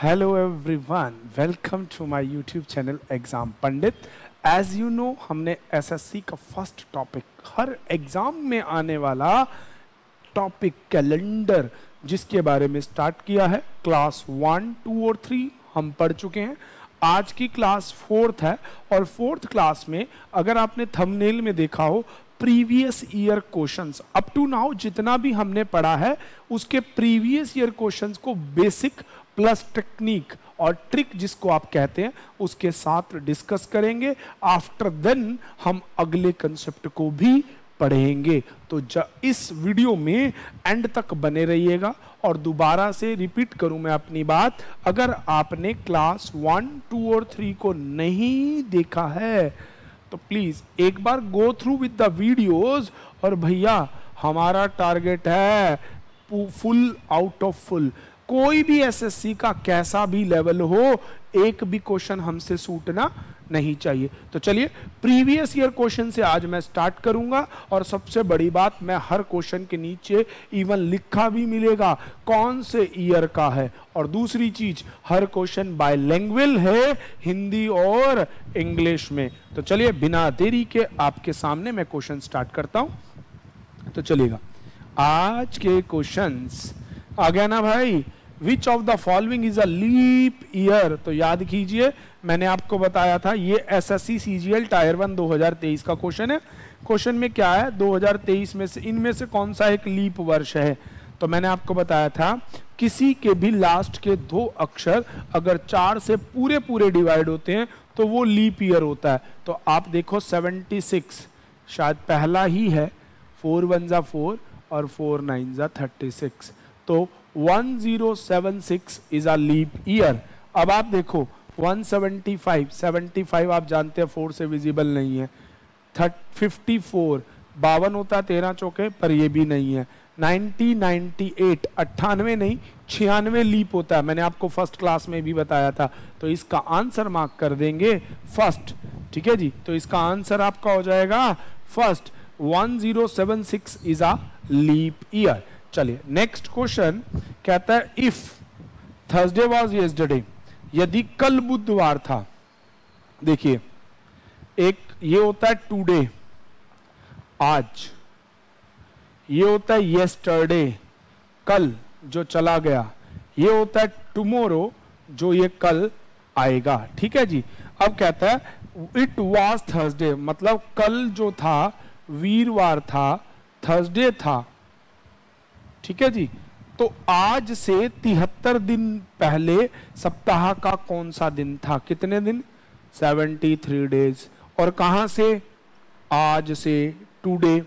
Hello everyone, welcome to my YouTube channel exam Pandit. As you know हमने SSC का first topic, हर exam में आने वाला टॉपिक कैलेंडर, जिसके बारे में स्टार्ट किया है। क्लास 1, 2 और 3 हम पढ़ चुके हैं। आज की क्लास 4th है और 4th क्लास में अगर आपने थंबनेल में देखा हो, previous year questions up to now जितना भी हमने पढ़ा है उसके प्रीवियस ईयर क्वेश्चंस को बेसिक प्लस टेक्निक और ट्रिक जिसको आप कहते हैं उसके साथ डिस्कस करेंगे। आफ्टर देन हम अगले कंसेप्ट को भी पढ़ेंगे। तो इस वीडियो में एंड तक बने रहिएगा। और दोबारा से रिपीट करूं मैं अपनी बात, अगर आपने क्लास 1, 2 और 3 को नहीं देखा है तो प्लीज एक बार go through with the videos. और भैया हमारा टारगेट है फुल आउट ऑफ फुल। कोई भी एसएससी का कैसा भी लेवल हो, एक भी क्वेश्चन हमसे छूटना नहीं चाहिए। तो चलिए प्रीवियस ईयर क्वेश्चन से आज मैं स्टार्ट करूंगा। और सबसे बड़ी बात, मैं हर क्वेश्चन के नीचे इवन लिखा भी मिलेगा कौन से ईयर का है। और दूसरी चीज, हर क्वेश्चन बायलैंग्वेज है, हिंदी और इंग्लिश में। तो चलिए बिना देरी के आपके सामने मैं क्वेश्चन स्टार्ट करता हूं। तो चलिएगा, आज के क्वेश्चंस आ गया ना भाई। Which of the following is a leap year? तो याद कीजिए, मैंने आपको बताया था ये एसएससी सीजीएल टायर 1 2023 का क्वेश्चन है। क्वेश्चन में क्या है, 2023 में से इनमें से कौन सा एक लीप वर्ष है? तो मैंने आपको बताया था किसी के भी लास्ट के 2 अक्षर अगर 4 से पूरे पूरे डिवाइड होते हैं तो वो लीप ईयर होता है। तो आप देखो 76 शायद पहला ही है, 4 1 जा 4 और 4 9 जा 36। तो 1076 इज अ लीप ईयर। अब आप देखो 175 आप जानते हैं 4 से विजिबल नहीं है। 54 52 होता है 13 चौके, पर ये भी नहीं है। 90 98 98 नहीं 96 लीप होता है, मैंने आपको फर्स्ट क्लास में भी बताया था। तो इसका आंसर मार्क कर देंगे फर्स्ट। ठीक है जी, तो इसका आंसर आपका हो जाएगा first. 1076 is a leap year. चलिए नेक्स्ट क्वेश्चन कहता है, इफ थर्सडे वाज यस्टरडे, यदि कल बुधवार था। देखिए एक ये होता है टुडे, आज, ये होता है यस्टरडे, कल जो चला गया, ये होता है टुमारो, जो ये कल आएगा। ठीक है जी। अब कहता है इट वाज थर्सडे, मतलब कल जो था वीरवार था, थर्सडे था। ठीक है जी। तो आज से 73 दिन पहले सप्ताह का कौन सा दिन था? कितने दिन? 73 डेज। और कहां से? आज से, टुडे।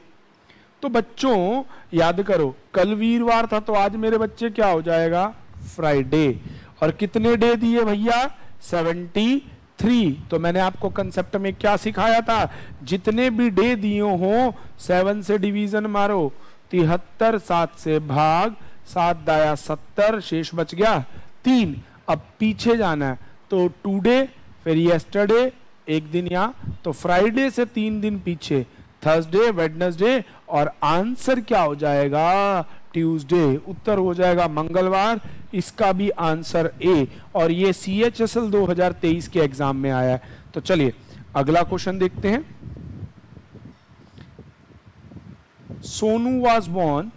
तो बच्चों याद करो, कल वीरवार था तो आज मेरे बच्चे क्या हो जाएगा? फ्राइडे। और कितने डे दिए भैया? 73। तो मैंने आपको कंसेप्ट में क्या सिखाया था? जितने भी डे दिए हो 7 से डिवीजन मारो, 73 7 से भाग, 7 दाया 70, शेष बच गया 3। अब पीछे जाना है तो टुडे, फिर यस्टरडे एक दिन यहाँ, तो फ्राइडे से 3 दिन पीछे, थर्सडे, वेडनेसडे, और आंसर क्या हो जाएगा? ट्यूसडे। उत्तर हो जाएगा मंगलवार। इसका भी आंसर ए। और ये CHSL 2023 के एग्जाम में आया है। तो चलिए अगला क्वेश्चन देखते हैं। Sonu was born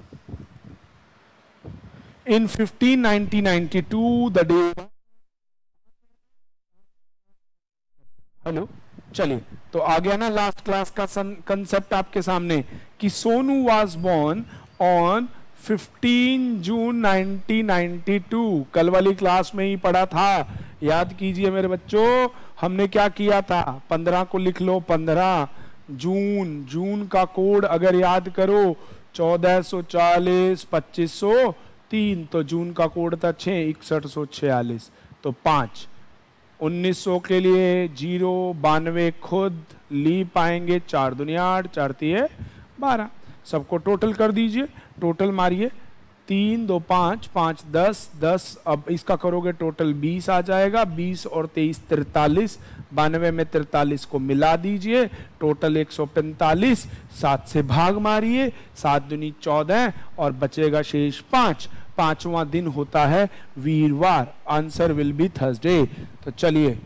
in 1992, the day. Hello, चलिए तो आ गया ना लास्ट क्लास का कंसेप्ट आपके सामने कि सोनू was born on 15 जून 1992। कल वाली क्लास में ही पढ़ा था, याद कीजिए मेरे बच्चों। हमने क्या किया था? 15 को लिख लो, 15 जून। जून का कोड अगर याद करो 1440 2503, तो जून का कोड था 6 6146। तो 5 1900 के लिए 0 92 खुद लीप आएंगे, 4 दुनिया 8 4 3 12। सबको टोटल कर दीजिए, टोटल मारिए, 3 2 5 5 10 10। अब इसका करोगे टोटल 20 आ जाएगा। 20 और 23 43, 92 में 43 को मिला दीजिए, टोटल 145। 7 से भाग मारिए, 7 दूनी 14 और बचेगा शेष 5। पांचवा दिन होता है वीरवार, आंसर विल बी थर्सडे। तो चलिए,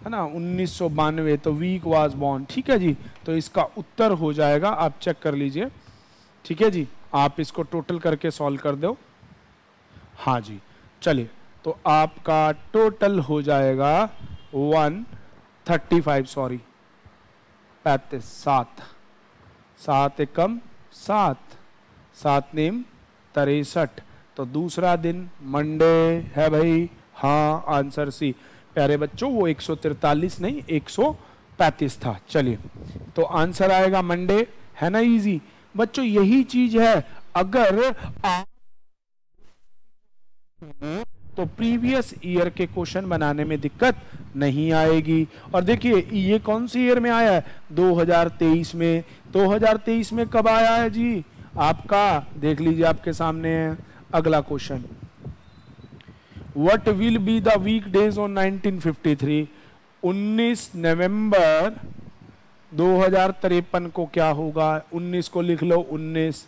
है ना, 1992, तो वीक वाज बॉर्न, ठीक है जी। तो इसका उत्तर हो जाएगा, आप चेक कर लीजिए, ठीक है जी। आप इसको टोटल करके सॉल्व कर दो। हाँ जी, चलिए, तो आपका टोटल हो जाएगा 135, सॉरी 35, 7 7 एकम 7, 7 नेम 63। तो दूसरा दिन मंडे है भाई, हाँ आंसर सी। प्यारे बच्चों, वो 143 नहीं 135 था। चलिए, तो आंसर आएगा मंडे, है ना, इजी बच्चों। यही चीज है, अगर आप तो प्रीवियस ईयर के क्वेश्चन बनाने में दिक्कत नहीं आएगी। और देखिए, ये कौन सी ईयर में आया है? 2023 में। 2023 में कब आया है जी? आपका देख लीजिए, आपके सामने है अगला question. What will be the week days on 1953? 19 नवंबर 2053 को क्या होगा? 19 को लिख लो, 19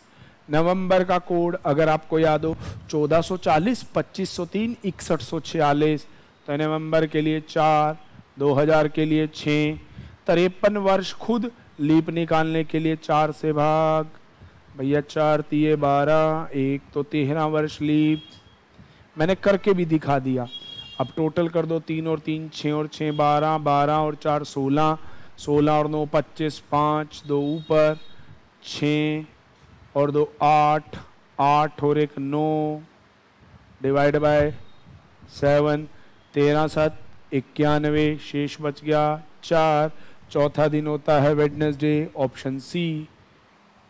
नवंबर का कोड अगर आपको याद हो 1440, 2503, 6146। तो नवंबर के लिए 4, 2000 के लिए 6, 53 वर्ष खुद लीप निकालने के लिए 4 से भाग भैया, 4 तिये 12, 1 तो 13 वर्ष लीप, मैंने करके भी दिखा दिया। अब टोटल कर दो, 3 और 3 6 और 6 12, 12 और 4 16, 16 और 9 25, 5 2 ऊपर, 6 और 2 8, 8 और 1 9, डिवाइड बाय 7, 13 7 91, शेष बच गया 4। चौथा दिन होता है वेडनेसडे, ऑप्शन सी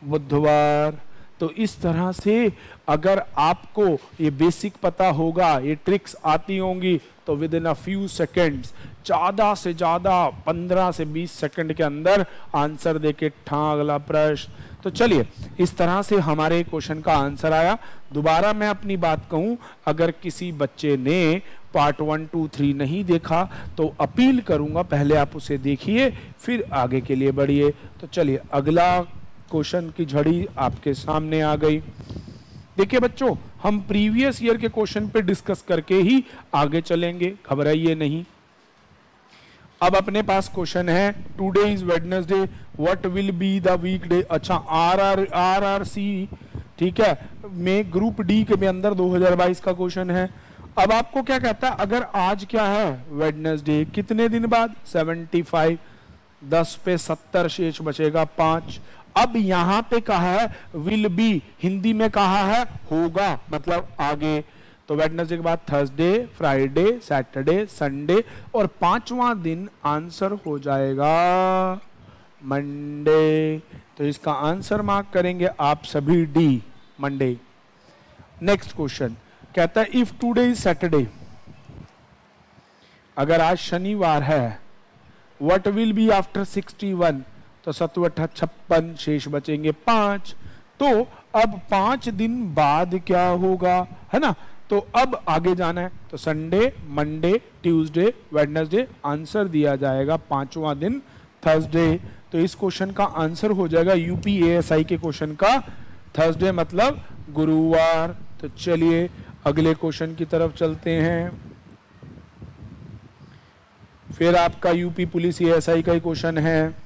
बुधवार। तो इस तरह से अगर आपको ये बेसिक पता होगा, ये ट्रिक्स आती होंगी, तो with in a few seconds, ज़्यादा से ज़्यादा 15 से 20 सेकंड के अंदर आंसर देके अगला प्रश्न। तो चलिए, इस तरह से हमारे क्वेश्चन का आंसर आया। दोबारा मैं अपनी बात कहूं, अगर किसी बच्चे ने पार्ट 1 2 3 नहीं देखा तो अपील करूंगा पहले आप उसे देखिए, फिर आगे के लिए बढ़िए। तो चलिए, अगला क्वेश्चन की झड़ी आपके सामने आ गई। देखिए बच्चों, हम प्रीवियस ईयर के क्वेश्चन पे डिस्कस करके ही आगे चलेंगे, घबराइए नहीं। अब अपने पास क्वेश्चन है, today is Wednesday, what will be the weekday. अच्छा, आरआरसी, ठीक है, में ग्रुप डी के में अंदर 2022 का क्वेश्चन है। अब आपको क्या कहता है, अगर आज क्या है वेडनेसडे, कितने दिन बाद 75, 10 पे 70 शेष बचेगा 5। अब यहां पे कहा है विल बी, हिंदी में कहा है होगा, मतलब आगे। तो वेडनेसडे के बाद थर्सडे, फ्राइडे, सैटरडे, संडे, और 5वां दिन आंसर हो जाएगा मंडे। तो इसका आंसर मार्क करेंगे आप सभी डी, मंडे। नेक्स्ट क्वेश्चन कहता है, इफ टुडे इज सैटरडे, अगर आज शनिवार है, व्हाट विल बी आफ्टर 61? तो 7 8 56, शेष बचेंगे 5। तो अब 5 दिन बाद क्या होगा, है ना। तो अब आगे जाना है, तो Sunday, Monday, Tuesday, Wednesday, answer दिया जाएगा 5वां दिन थर्सडे। तो इस क्वेश्चन का आंसर हो जाएगा यूपीएएसआई के क्वेश्चन का थर्सडे मतलब गुरुवार। तो चलिए अगले क्वेश्चन की तरफ चलते हैं। फिर आपका यूपी पुलिस एएसआई का ही क्वेश्चन है।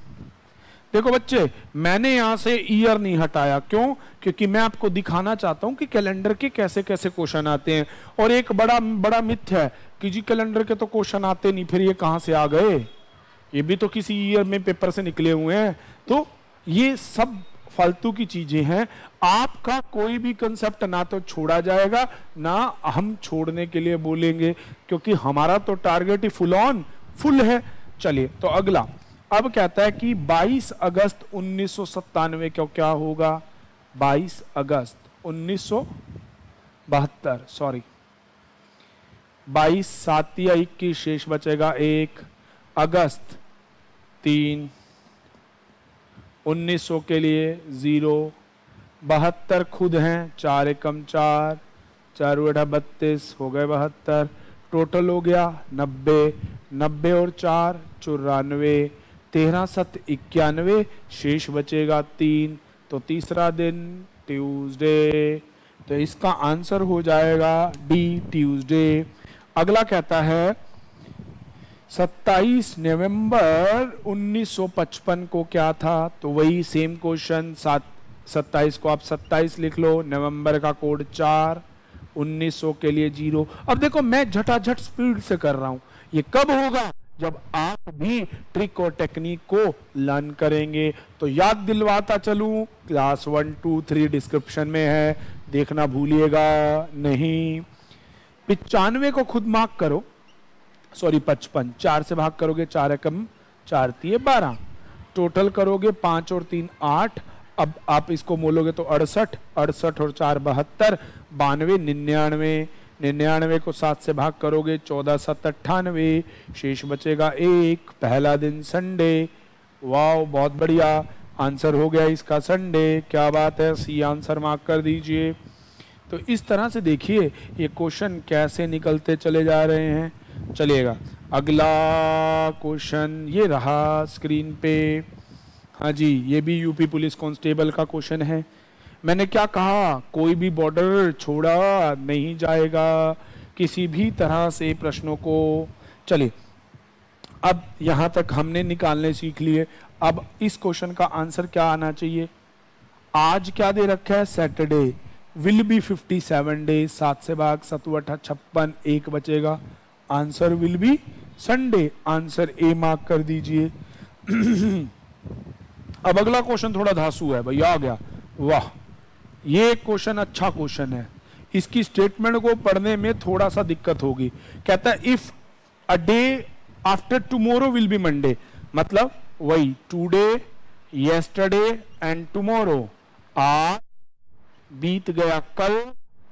देखो बच्चे, मैंने यहां से ईयर नहीं हटाया, क्यों? क्योंकि मैं आपको दिखाना चाहता हूं कि कैलेंडर के कैसे कैसे क्वेश्चन आते हैं। और एक बड़ा मिथ है कि जी कैलेंडर के तो क्वेश्चन आते नहीं, फिर ये कहां से आ गए, ये भी तो किसी ईयर में पेपर से निकले हुए हैं। तो ये सब फालतू की चीजें हैं। आपका कोई भी कंसेप्ट ना तो छोड़ा जाएगा, ना हम छोड़ने के लिए बोलेंगे, क्योंकि हमारा तो टारगेट ही फुल है। चलिए, तो अगला अब कहता है कि 22 अगस्त 1997 को क्या होगा? 22 अगस्त 1972, सॉरी 22 7 या 21, शेष बचेगा 1, अगस्त 3, 1900 के लिए 0, 72 खुद हैं, 4 एकम 4, 4 बटा 32 हो गए 72, टोटल हो गया 90, 90 और 4 94, 13 7 91, शेष बचेगा 3। तो तीसरा दिन ट्यूसडे, तो इसका आंसर हो जाएगा डी, ट्यूसडे। अगला कहता है 27 नवंबर 1955 को क्या था, तो वही सेम क्वेश्चन, 27 को आप 27 लिख लो, नवंबर का कोड 4, 1900 के लिए 0। अब देखो मैं झटाझट स्पीड से कर रहा हूं, ये कब होगा, जब आप भी ट्रिक और टेक्निक को लर्न करेंगे। तो याद दिलवाता चलूं, क्लास 1, 2, 3 डिस्क्रिप्शन में है, देखना भूलिएगा नहीं। 95 को खुद मार्क करो, सॉरी 55, 4 से भाग करोगे 4 एकम 4 तिये 12, टोटल करोगे 5 और 3 8। अब आप इसको बोलोगे तो 68, 68 और 4 72, 92, 99, 99 को 7 से भाग करोगे 14 7 98, शेष बचेगा 1। पहला दिन संडे, वाह बहुत बढ़िया, आंसर हो गया इसका संडे, क्या बात है, सी आंसर मार्क कर दीजिए। तो इस तरह से देखिए ये क्वेश्चन कैसे निकलते चले जा रहे हैं। चलिएगा अगला क्वेश्चन ये रहा स्क्रीन पे। हाँ जी, ये भी यूपी पुलिस कांस्टेबल का क्वेश्चन है। मैंने क्या कहा, कोई भी बॉर्डर छोड़ा नहीं जाएगा किसी भी तरह से प्रश्नों को। चलिए अब यहां तक हमने निकालने सीख लिए। अब इस क्वेश्चन का आंसर क्या आना चाहिए। आज क्या दे रखा है, सैटरडे, विल बी 57 डेज, 7 से भाग 7 8 56, 1 बचेगा, answer will be Sunday, answer A mark कर दीजिए। अब अगला क्वेश्चन थोड़ा धांसू है भैया, आ गया, वाह ये क्वेश्चन अच्छा क्वेश्चन है, इसकी स्टेटमेंट को पढ़ने में थोड़ा सा दिक्कत होगी। कहता है if a day after tomorrow will be Monday, मतलब वही टुडे, यस्टरडे एंड टुमारो, आज बीत गया कल,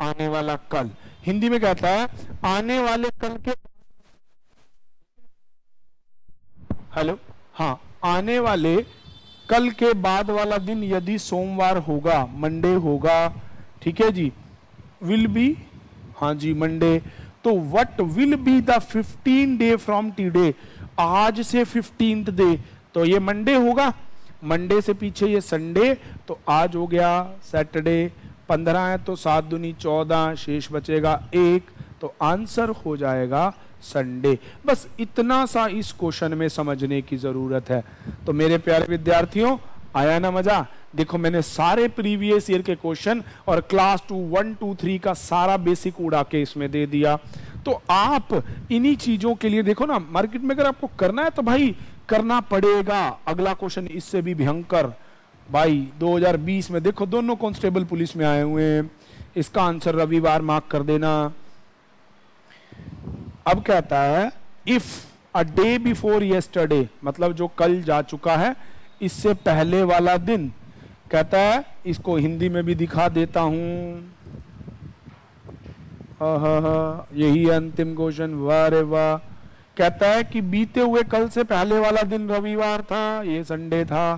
आने वाला कल। हिंदी में कहता है आने वाले कल के, हेलो, हाँ, आने वाले कल के बाद वाला दिन यदि सोमवार होगा, मंडे होगा, ठीक है जी, विल बी, हाँ जी मंडे। तो what will be the 15 day from today, आज से 15th डे, तो ये मंडे होगा, मंडे से पीछे ये संडे, तो आज हो गया सैटरडे, 15 है तो 7 दूनी 14, शेष बचेगा 1, तो आंसर हो जाएगा संडे। बस इतना सा इस क्वेश्चन में समझने की जरूरत है। तो मेरे प्यारे विद्यार्थियों, आया ना मजा। देखो मैंने सारे प्रीवियस ईयर के क्वेश्चन और क्लास 2 1 2 3 का सारा बेसिक उड़ा के इसमें दे दिया। तो आप इन्हीं चीजों के लिए देखो ना, मार्केट में अगर आपको करना है तो भाई करना पड़ेगा। अगला क्वेश्चन इससे भी भयंकर भाई, 2020 में देखो दोनों कांस्टेबल पुलिस में आए हुए हैं, इसका आंसर रविवार मार्क कर देना। अब कहता है if a day before yesterday, मतलब जो कल जा चुका है इससे पहले वाला दिन, कहता है इसको हिंदी में भी दिखा देता हूं, यही अंतिम क्वेश्चन, वाह रे वाह। कहता है कि बीते हुए कल से पहले वाला दिन रविवार था, ये संडे था,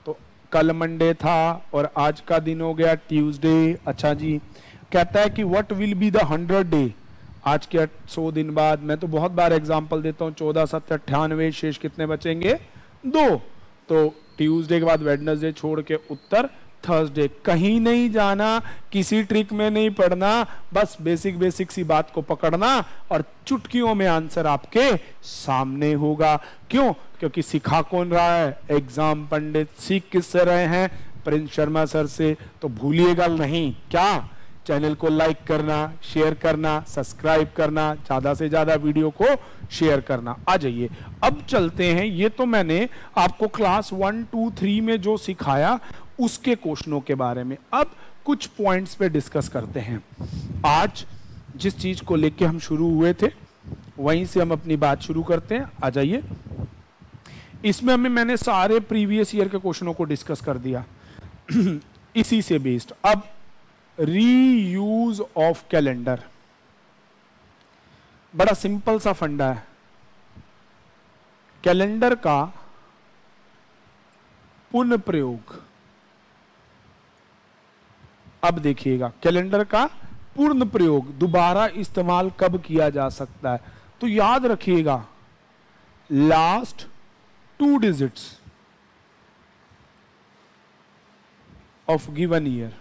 तो कल मंडे था और आज का दिन हो गया ट्यूसडे। अच्छा जी, कहता है कि what will be the 100 day, आज के 100 दिन बाद। मैं तो बहुत बार एग्जांपल देता हूँ, 14 7 98, शेष कितने बचेंगे 2, तो ट्यूसडे के बाद वेडनेसडे छोड़ के उत्तर थर्सडे। कहीं नहीं जाना, किसी ट्रिक में नहीं पढ़ना, बस बेसिक बेसिक सी बात को पकड़ना और चुटकियों में आंसर आपके सामने होगा। क्यों? क्योंकि सिखा कौन रहा है, एग्जाम पंडित। सीख किससे रहे हैं, प्रिंस शर्मा सर से। तो भूलिएगा नहीं, क्या चैनल को लाइक करना, शेयर करना, सब्सक्राइब करना, ज्यादा से ज्यादा वीडियो को शेयर करना। आ जाइए अब चलते हैं, ये तो मैंने आपको क्लास 1 2 3 में जो सिखाया उसके क्वेश्चनों के बारे में। अब कुछ पॉइंट्स पे डिस्कस करते हैं। आज जिस चीज को लेके हम शुरू हुए थे वहीं से हम अपनी बात शुरू करते हैं। आ जाइए, इसमें मैंने सारे प्रीवियस ईयर के क्वेश्चनों को डिस्कस कर दिया इसी से बेस्ड। अब रीयूज ऑफ कैलेंडर, बड़ा सिंपल सा फंडा है। कैलेंडर का पुनः प्रयोग, अब देखिएगा कैलेंडर का पूर्ण प्रयोग, दोबारा इस्तेमाल कब किया जा सकता है। तो याद रखिएगा last 2 digits of given year,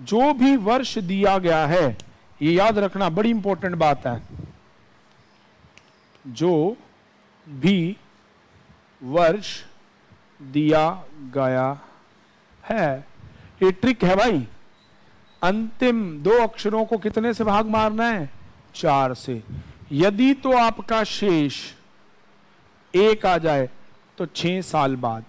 जो भी वर्ष दिया गया है, ये याद रखना, बड़ी इंपॉर्टेंट बात है, जो भी वर्ष दिया गया है, ये ट्रिक है भाई। अंतिम 2 अक्षरों को कितने से भाग मारना है? 4 से। यदि तो आपका शेष 1 आ जाए तो 6 साल बाद,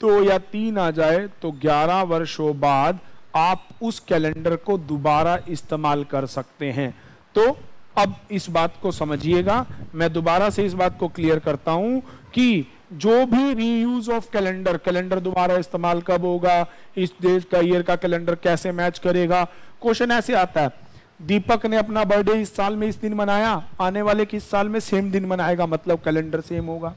2 या 3 आ जाए तो 11 वर्षों बाद आप उस कैलेंडर को दोबारा इस्तेमाल कर सकते हैं। तो अब इस बात को समझिएगा, मैं दोबारा से इस बात को क्लियर करता हूं कि जो भी रीयूज ऑफ कैलेंडर, कैलेंडर दोबारा इस्तेमाल कब होगा, इस देश का ईयर का कैलेंडर कैसे मैच करेगा। क्वेश्चन ऐसे आता है, दीपक ने अपना बर्थडे इस साल में इस दिन मनाया, आने वाले किस साल में सेम दिन मनाएगा, मतलब कैलेंडर सेम होगा।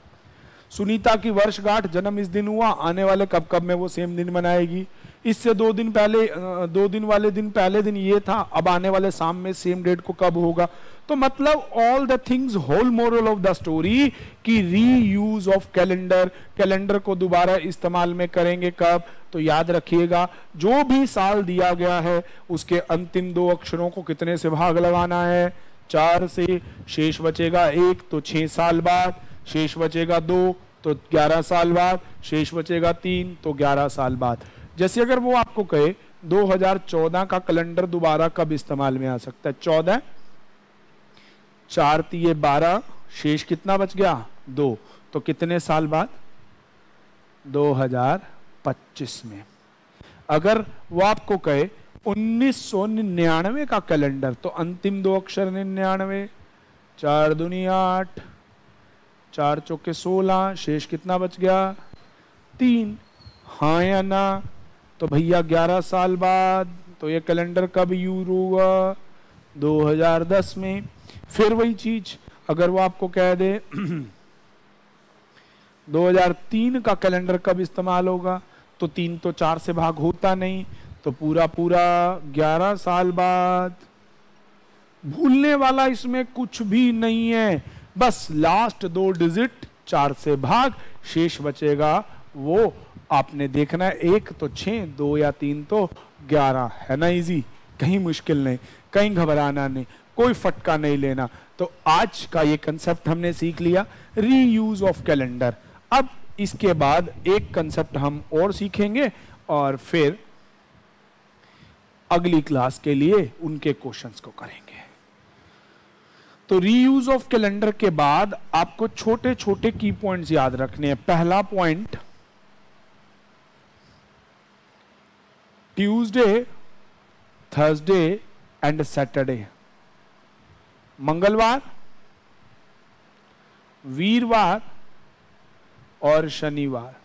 सुनीता की वर्षगांठ, जन्म इस दिन हुआ, आने वाले कब कब में वो सेम दिन मनाएगी। इससे 2 दिन पहले, 2 दिन वाले दिन पहले दिन ये था, अब आने वाले शाम में सेम डेट को कब होगा। तो मतलब all the things, whole moral of the story कि रीयूज ऑफ कैलेंडर, कैलेंडर को दोबारा इस्तेमाल में करेंगे कब, तो याद रखिएगा जो भी साल दिया गया है उसके अंतिम 2 अक्षरों को कितने से भाग लगाना है? 4 से। शेष बचेगा 1 तो 6 साल बाद, शेष बचेगा 2 तो 11 साल बाद, शेष बचेगा 3 तो 11 साल बाद। जैसे अगर वो आपको कहे 2014 का कैलेंडर दोबारा कब इस्तेमाल में आ सकता है? 14, 4 तिये 12, शेष कितना बच गया? 2, तो कितने साल बाद? 2025 में। अगर वो आपको कहे 1999 का कैलेंडर, तो अंतिम 2 अक्षर 99, 4 दूनी 8, 4 चौके 16, शेष कितना बच गया? 3। हाँ या ना? तो भैया 11 साल बाद। तो ये कैलेंडर कब यूज हुआ? 2010 में। फिर वही चीज अगर वो आपको कह दे 2003 का कैलेंडर कब इस्तेमाल होगा, तो 3 तो 4 से भाग होता नहीं, तो पूरा 11 साल बाद। भूलने वाला इसमें कुछ भी नहीं है, बस लास्ट 2 डिजिट 4 से भाग, शेष बचेगा वो आपने देखना है, 1 तो 6, 2 या 3 तो 11। है ना इजी? कहीं मुश्किल नहीं, कहीं घबराना नहीं, कोई फटका नहीं लेना। तो आज का ये कंसेप्ट हमने सीख लिया, रीयूज ऑफ कैलेंडर। अब इसके बाद एक कंसेप्ट हम और सीखेंगे और फिर अगली क्लास के लिए उनके क्वेश्चंस को करेंगे। तो रीयूज ऑफ कैलेंडर के बाद आपको छोटे छोटे की पॉइंट्स याद रखने हैं। पहला point, Tuesday, Thursday and Saturday, मंगलवार, वीरवार और शनिवार,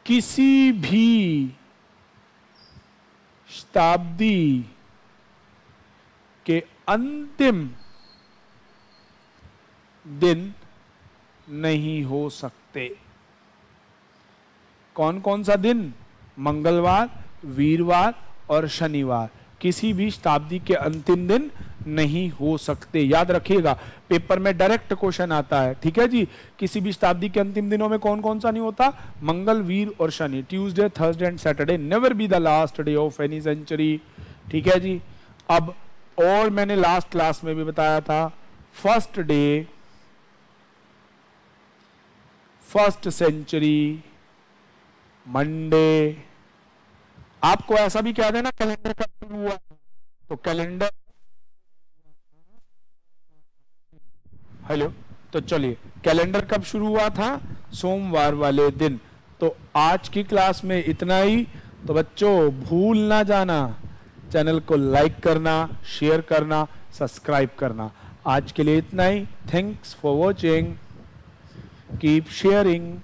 किसी भी शताब्दी के अंतिम दिन नहीं हो सकते। कौन कौन सा दिन? मंगलवार, वीरवार और शनिवार, किसी भी शताब्दी के अंतिम दिन नहीं हो सकते। याद रखिएगा, पेपर में डायरेक्ट क्वेश्चन आता है, ठीक है जी। किसी भी शताब्दी के अंतिम दिनों में कौन कौन सा नहीं होता? मंगल, वीर और शनि। Tuesday, Thursday and Saturday never be the last day of any century, ठीक है जी। अब और मैंने लास्ट क्लास में भी बताया था, first day, first century, Monday. आपको ऐसा भी कह देना कैलेंडर कब शुरू हुआ, तो कैलेंडर, हेलो, तो चलिए कैलेंडर कब शुरू हुआ था? सोमवार वाले दिन। तो आज की क्लास में इतना ही। तो बच्चों भूल ना जाना चैनल को लाइक करना, शेयर करना, सब्सक्राइब करना। आज के लिए इतना ही। Thanks for watching, keep sharing.